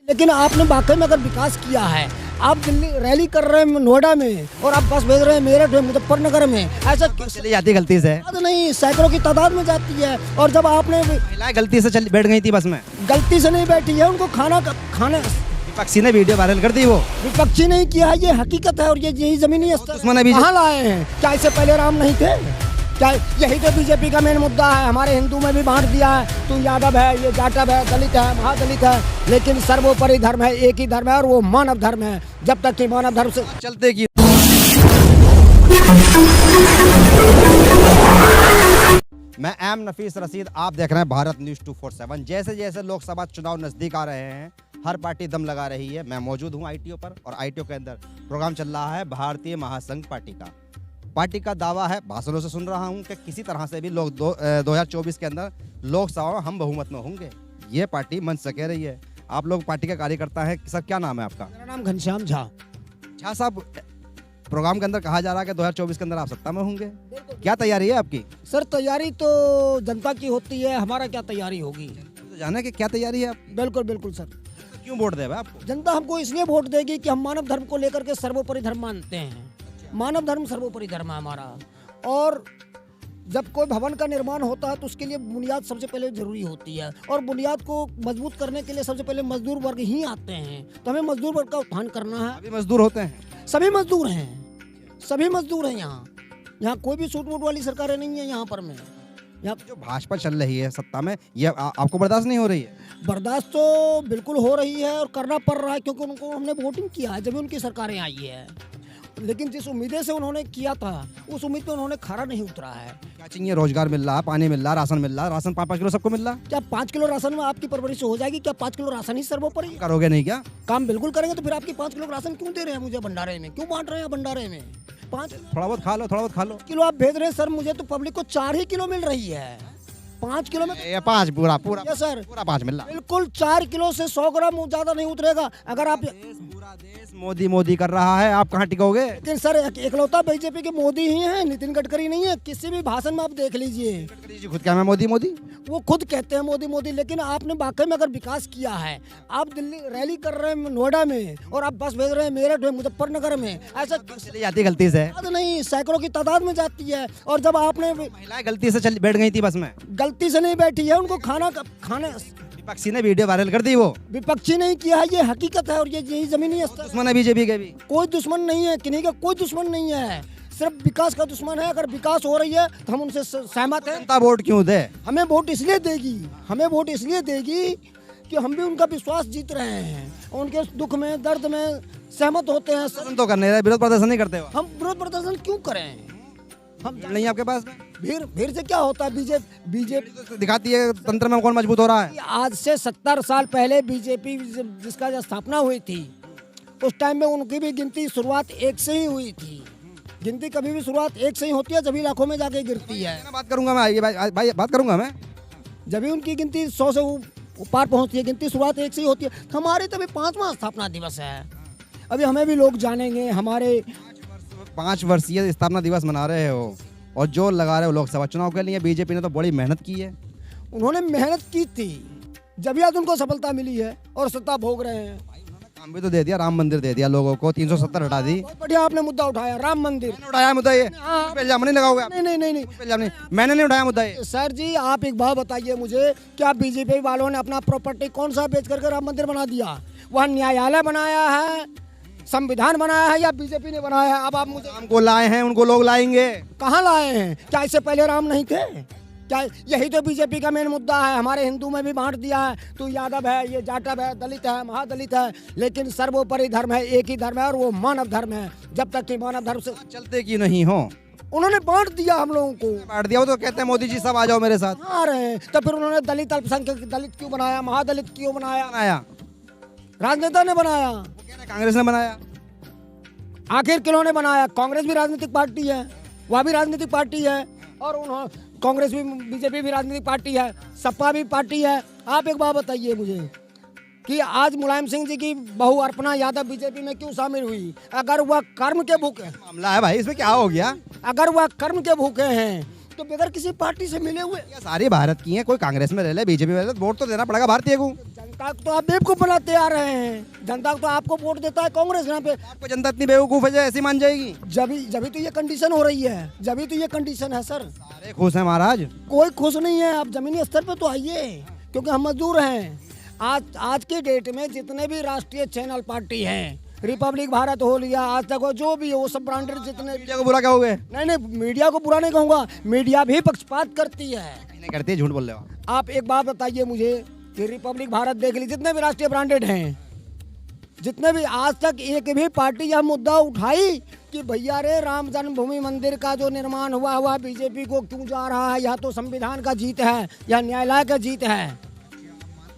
लेकिन आपने वाकई में अगर विकास किया है, आप दिल्ली रैली कर रहे हैं नोएडा में और आप बस भेज रहे हैं मेरठ में, मुजफ्फरनगर में, ऐसा चली जाती गलती से, नहीं, सैकड़ों की तादाद में जाती है। और जब आपने महिलाएं गलती से बैठ गई थी बस में, गलती से नहीं बैठी है, उनको खाना विपक्षी ने वीडियो वायरल कर दी, वो विपक्षी नहीं किया है, ये हकीकत है। और ये यही जमीनी दुश्मन अभी कहाँ लाए हैं? क्या इससे पहले राम नहीं थे? क्या यही तो बीजेपी का मेन मुद्दा है? हमारे हिंदू में भी बांट दिया है, तू यादव है, ये जाटव है, दलित है, महादलित है, लेकिन सर्वोपरि धर्म है, एक ही धर्म है और वो मानव धर्म है। जब तक कि मानव धर्म से चलते की मैं एम नफीस रशीद, आप देख रहे हैं भारत न्यूज़ 247। जैसे जैसे लोकसभा चुनाव नज़दीक आ रहे हैं, हर पार्टी दम लगा रही है। मैं मौजूद हूं आईटीओ पर और आईटीओ के अंदर प्रोग्राम चल रहा है भारतीय महासंघ पार्टी का दावा है, भाषणों से सुन रहा हूं कि किसी तरह से भी लोग 2024 के अंदर लोकसभा में हम बहुमत में होंगे। ये पार्टी मंच से कह रही है। आप लोग पार्टी का कार्यकर्ता है सर, क्या नाम है आपका? मेरा नाम घनश्याम झा। झा साहब, प्रोग्राम के अंदर कहा जा रहा है कि 2024 के अंदर आप सत्ता में होंगे, क्या तैयारी है आपकी? सर तैयारी तो जनता की होती है, हमारा क्या तैयारी होगी? तो जाना कि क्या तैयारी है आपकी? बिल्कुल बिल्कुल सर। तो क्यों वोट देगा आपको? जनता हमको इसलिए वोट देगी कि हम मानव धर्म को लेकर के सर्वोपरि धर्म मानते हैं। मानव धर्म सर्वोपरि धर्म है हमारा। और जब कोई भवन का निर्माण होता है तो उसके लिए बुनियाद सबसे पहले जरूरी होती है, और बुनियाद को मजबूत करने के लिए सबसे पहले मजदूर वर्ग ही आते हैं। तो हमें मजदूर वर्ग का उत्थान करना है। अभी मजदूर होते हैं, सभी मजदूर हैं, सभी मजदूर हैं। यहाँ कोई भी सूट वूट वाली सरकारें नहीं है। यहाँ पर में यहाँ जो भाजपा चल रही है सत्ता में, ये आपको बर्दाश्त नहीं हो रही है? बर्दाश्त तो बिल्कुल हो रही है और करना पड़ रहा है, क्योंकि उनको हमने वोटिंग किया है जब उनकी सरकारें आई है। लेकिन जिस उम्मीदें से उन्होंने किया था उस उम्मीद पे उन्होंने खरा नहीं उतरा है। क्या चाहिए? रोजगार मिल रहा है, पानी मिल रहा है, राशन मिल रहा है, राशन 5-5 किलो सबको मिल रहा है। क्या 5 किलो राशन में आपकी परवरिश हो जाएगी? क्या 5 किलो राशन ही सर्वोपरि? करोगे नहीं क्या? काम बिल्कुल करेंगे। तो फिर आपकी 5 किलो राशन क्यों दे रहे हैं मुझे भंडारे में? क्यों बांट रहे हैं भंडारे में? 5 थोड़ा बहुत खा लो, थोड़ा बहुत खा लो। किलो आप भेज रहे हैं सर, मुझे तो पब्लिक को 4 ही किलो मिल रही है। 5 किलो में ये 5 पूरा सर पूरा 5 मिल रहा। बिल्कुल 4 किलो से 100 ग्राम ज्यादा नहीं उतरेगा। अगर आप पूरा देश मोदी कर रहा है, आप कहाँ टिकोगे? लेकिन सर इकलौता बीजेपी के मोदी ही हैं, नितिन गडकरी नहीं है। किसी भी भाषण में आप देख लीजिए, गडकरी जी खुद क्या मैं मोदी वो खुद कहते हैं मोदी। लेकिन आपने वाकई में अगर विकास किया है, आप दिल्ली रैली कर रहे हैं नोएडा में और आप बस भेज रहे हैं मेरठ में, मुजफ्फरनगर में, ऐसा चली जाती गलती से, नहीं, सैकड़ों की तादाद में जाती है। और जब आपने महिलाएं गलती से बैठ गई थी बस में, गलती से नहीं बैठी है, उनको खाने विपक्षी ने वीडियो वायरल कर दी, वो विपक्षी नहीं किया है, ये हकीकत है। और ये यही जमीनी दुश्मन है बीजेपी के भी। कोई दुश्मन नहीं है, किन्हीं का कोई दुश्मन नहीं है, सिर्फ विकास का दुश्मन है। अगर विकास हो रही है तो हम उनसे सहमत हैं। जनता वोट क्यों दे? हमें वोट इसलिए देगी कि हम भी उनका विश्वास जीत रहे हैं, उनके दुख में दर्द में सहमत होते हैं। तो करने रहे, विरोध प्रदर्शन नहीं करते हो? हम विरोध प्रदर्शन क्यों करें? हम नहीं आपके पास भीड़ से क्या होता है? बीजेपी तो दिखाती है तंत्र में कौन मजबूत हो रहा है। आज से 70 साल पहले बीजेपी जिसका जब स्थापना हुई थी, उस टाइम में उनकी भी गिनती शुरुआत 1 से ही हुई थी। गिनती कभी भी शुरुआत 1 से ही होती है, जब लाखों में जाके गिरती है। बात करूंगा मैं, बात करूंगा मैं। जब भी उनकी गिनती 100 से पार पहुंचती है, गिनती शुरुआत 1 से ही होती है। हमारी तभी 5वां स्थापना दिवस है। अभी हमें भी लोग जानेंगे। हमारे 5 वर्षीय स्थापना दिवस मना रहे हो और जोर लगा रहे हो लोकसभा चुनाव के लिए। बीजेपी ने तो बड़ी मेहनत की है। उन्होंने मेहनत की थी, जब आज उनको सफलता मिली है और सत्ता भोग रहे हैं। काम भी तो दे दिया, राम मंदिर दे दिया लोगों को, 370 हटा दी। बहुत बढ़िया आपने मुद्दा उठाया, राम मंदिर उठाया मुद्दा। ये इल्जाम नहीं लगाओगे? नहीं, मैंने नहीं उठाया मुद्दा ये। सर जी आप एक बात बताइए मुझे, क्या बीजेपी वालों ने अपना प्रॉपर्टी कौन सा बेच करके राम मंदिर बना दिया? वहाँ न्यायालय बनाया है, संविधान बनाया है, या बीजेपी ने बनाया है? अब आप मुझे हमको लाए हैं, उनको लोग लाएंगे। कहाँ लाए हैं? क्या इससे पहले राम नहीं थे? क्या यही तो बीजेपी का मेन मुद्दा है? हमारे हिंदू में भी बांट दिया है, तू यादव है, ये जाटव है, दलित है, महादलित है, लेकिन सर्वोपरि धर्म है, एक ही धर्म है और वो मानव धर्म है। जब तक कि मानव धर्म से चलते क्यों नहीं हो? उन्होंने बांट दिया हम लोगों को। बांट दिया, वो तो कहते हैं मोदी जी सब आ जाओ मेरे साथ। आ रहे हैं तो फिर उन्होंने दलित अल्पसंख्यक दलित क्यों बनाया? महादलित क्यों बनाया? राजनेता ने बनाया, कांग्रेस ने बनाया। आखिर किन्होंने बनाया? कांग्रेस भी राजनीतिक पार्टी है, वह भी राजनीतिक पार्टी है, और कांग्रेस भी, बीजेपी भी राजनीतिक पार्टी है, सपा भी पार्टी है। आप एक बात बताइए मुझे कि आज मुलायम सिंह जी की बहू अर्पणा यादव बीजेपी में क्यों शामिल हुई? अगर वह कर्म के भूखे, मामला है भाई, इसमें क्या हो गया? अगर वह कर्म के भूखे हैं तो बगैर किसी पार्टी से मिले हुए, सारी भारत की है, कोई कांग्रेस में रह ले, बीजेपी में रह ले, वोट तो देना पड़ेगा भारतीय को। जनता को तो आप बेवकूफ बनाते आ रहे हैं। जनता को तो आपको वोट देता है कांग्रेस यहाँ पे। आपको जनता इतनी बेवकूफ है जो ऐसी मान जाएगी? जभी तो ये कंडीशन हो रही है, जभी तो ये कंडीशन है सर। सारे खुश हैं महाराज। कोई खुश नहीं है। आप जमीनी स्तर पे तो आइए, क्योंकि हम मजदूर हैं। आज के डेट में जितने भी राष्ट्रीय चैनल पार्टी हैं, रिपब्लिक भारत हो लिया, आज तक हो, जो भी हो, वो सब ब्रांडेड जितने। मीडिया को बुरा कहोगे? नहीं, मीडिया को बुरा नहीं कहूँगा। मीडिया भी पक्षपात करती है। नहीं करती है, झूठ बोल रहे हो आप एक बात बताइए मुझे कि रिपब्लिक भारत देख ली, जितने भी राष्ट्रीय ब्रांडेड हैं, जितने भी, आज तक एक भी पार्टी यह मुद्दा उठाई कि भैया रे राम जन्मभूमि मंदिर का जो निर्माण हुआ बीजेपी को क्यों जा रहा है? यह तो संविधान का जीत है, यह न्यायालय का जीत है।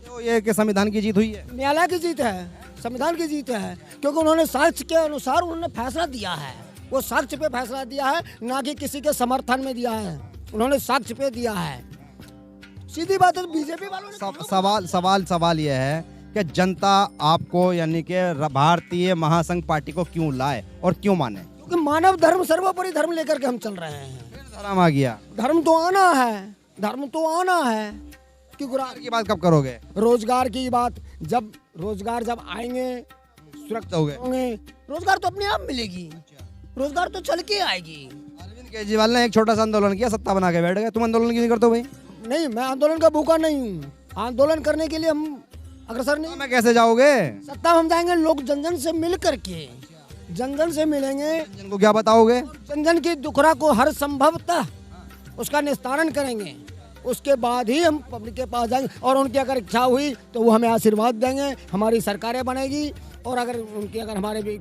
तो ये कि संविधान की जीत हुई है? न्यायालय की जीत है, संविधान की जीत है, क्योंकि उन्होंने साक्ष्य के अनुसार उन्होंने फैसला दिया है। वो साक्ष्य पे फैसला दिया है, ना कि किसी के समर्थन में दिया है। उन्होंने साक्ष्य पे दिया है। सीधी बात है। बीजेपी वालों ने सवाल यह है कि जनता आपको यानी कि भारतीय महासंघ पार्टी को क्यों लाए और क्यों माने? क्योंकि मानव धर्म सर्वोपरि धर्म लेकर के हम चल रहे हैं। धर्म आ गया। धर्म तो आना है, धर्म तो आना है। रोजगार की बात कब करोगे? रोजगार की बात जब आएंगे, सुरक्षित होंगे, रोजगार तो अपने आप मिलेगी। रोजगार तो चल के आएगी। अरविंद केजरीवाल ने एक छोटा सा आंदोलन किया, सत्ता बना के बैठ गए। तुम आंदोलन क्यों नहीं करते हो भाई? नहीं, मैं आंदोलन का भूखा नहीं हूँ। आंदोलन करने के लिए हम अग्रसर नहीं। मैं कैसे जाओगे? सत्ता हम जाएंगे लोग जन से मिल करके, जन से मिलेंगे। जिनको क्या बताओगे? जन की दुखड़ा को हर संभवतः उसका निस्तारण करेंगे। उसके बाद ही हम पब्लिक के पास जाएंगे, और उनकी अगर इच्छा हुई तो वो हमें आशीर्वाद देंगे, हमारी सरकारें बनेगी। और अगर हमारे भी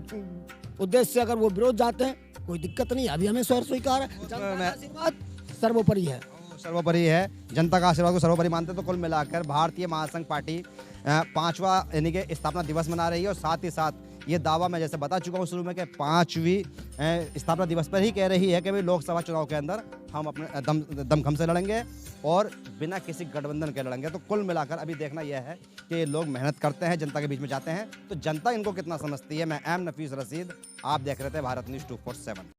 उद्देश्य से अगर वो विरोध जाते हैं, कोई दिक्कत नहीं। अभी हमें स्वीकार है। आशीर्वाद सर्वोपरि है। सर्वोपरि है। जनता का आशीर्वाद को सर्वोपरि मानते हैं। तो कुल मिलाकर भारतीय महासंघ पार्टी 5वां यानी कि स्थापना दिवस मना रही है। और साथ ही साथ ये दावा मैं जैसे बता चुका हूँ शुरू में कि 5वीं स्थापना दिवस पर ही कह रही है कि भाई लोकसभा चुनाव के अंदर हम अपने दमखम से लड़ेंगे और बिना किसी गठबंधन के लड़ेंगे। तो कुल मिलाकर अभी देखना यह है कि लोग मेहनत करते हैं, जनता के बीच में जाते हैं, तो जनता इनको कितना समझती है। मैं एम नफीस रशीद, आप देख रहे थे भारत न्यूज़ 247।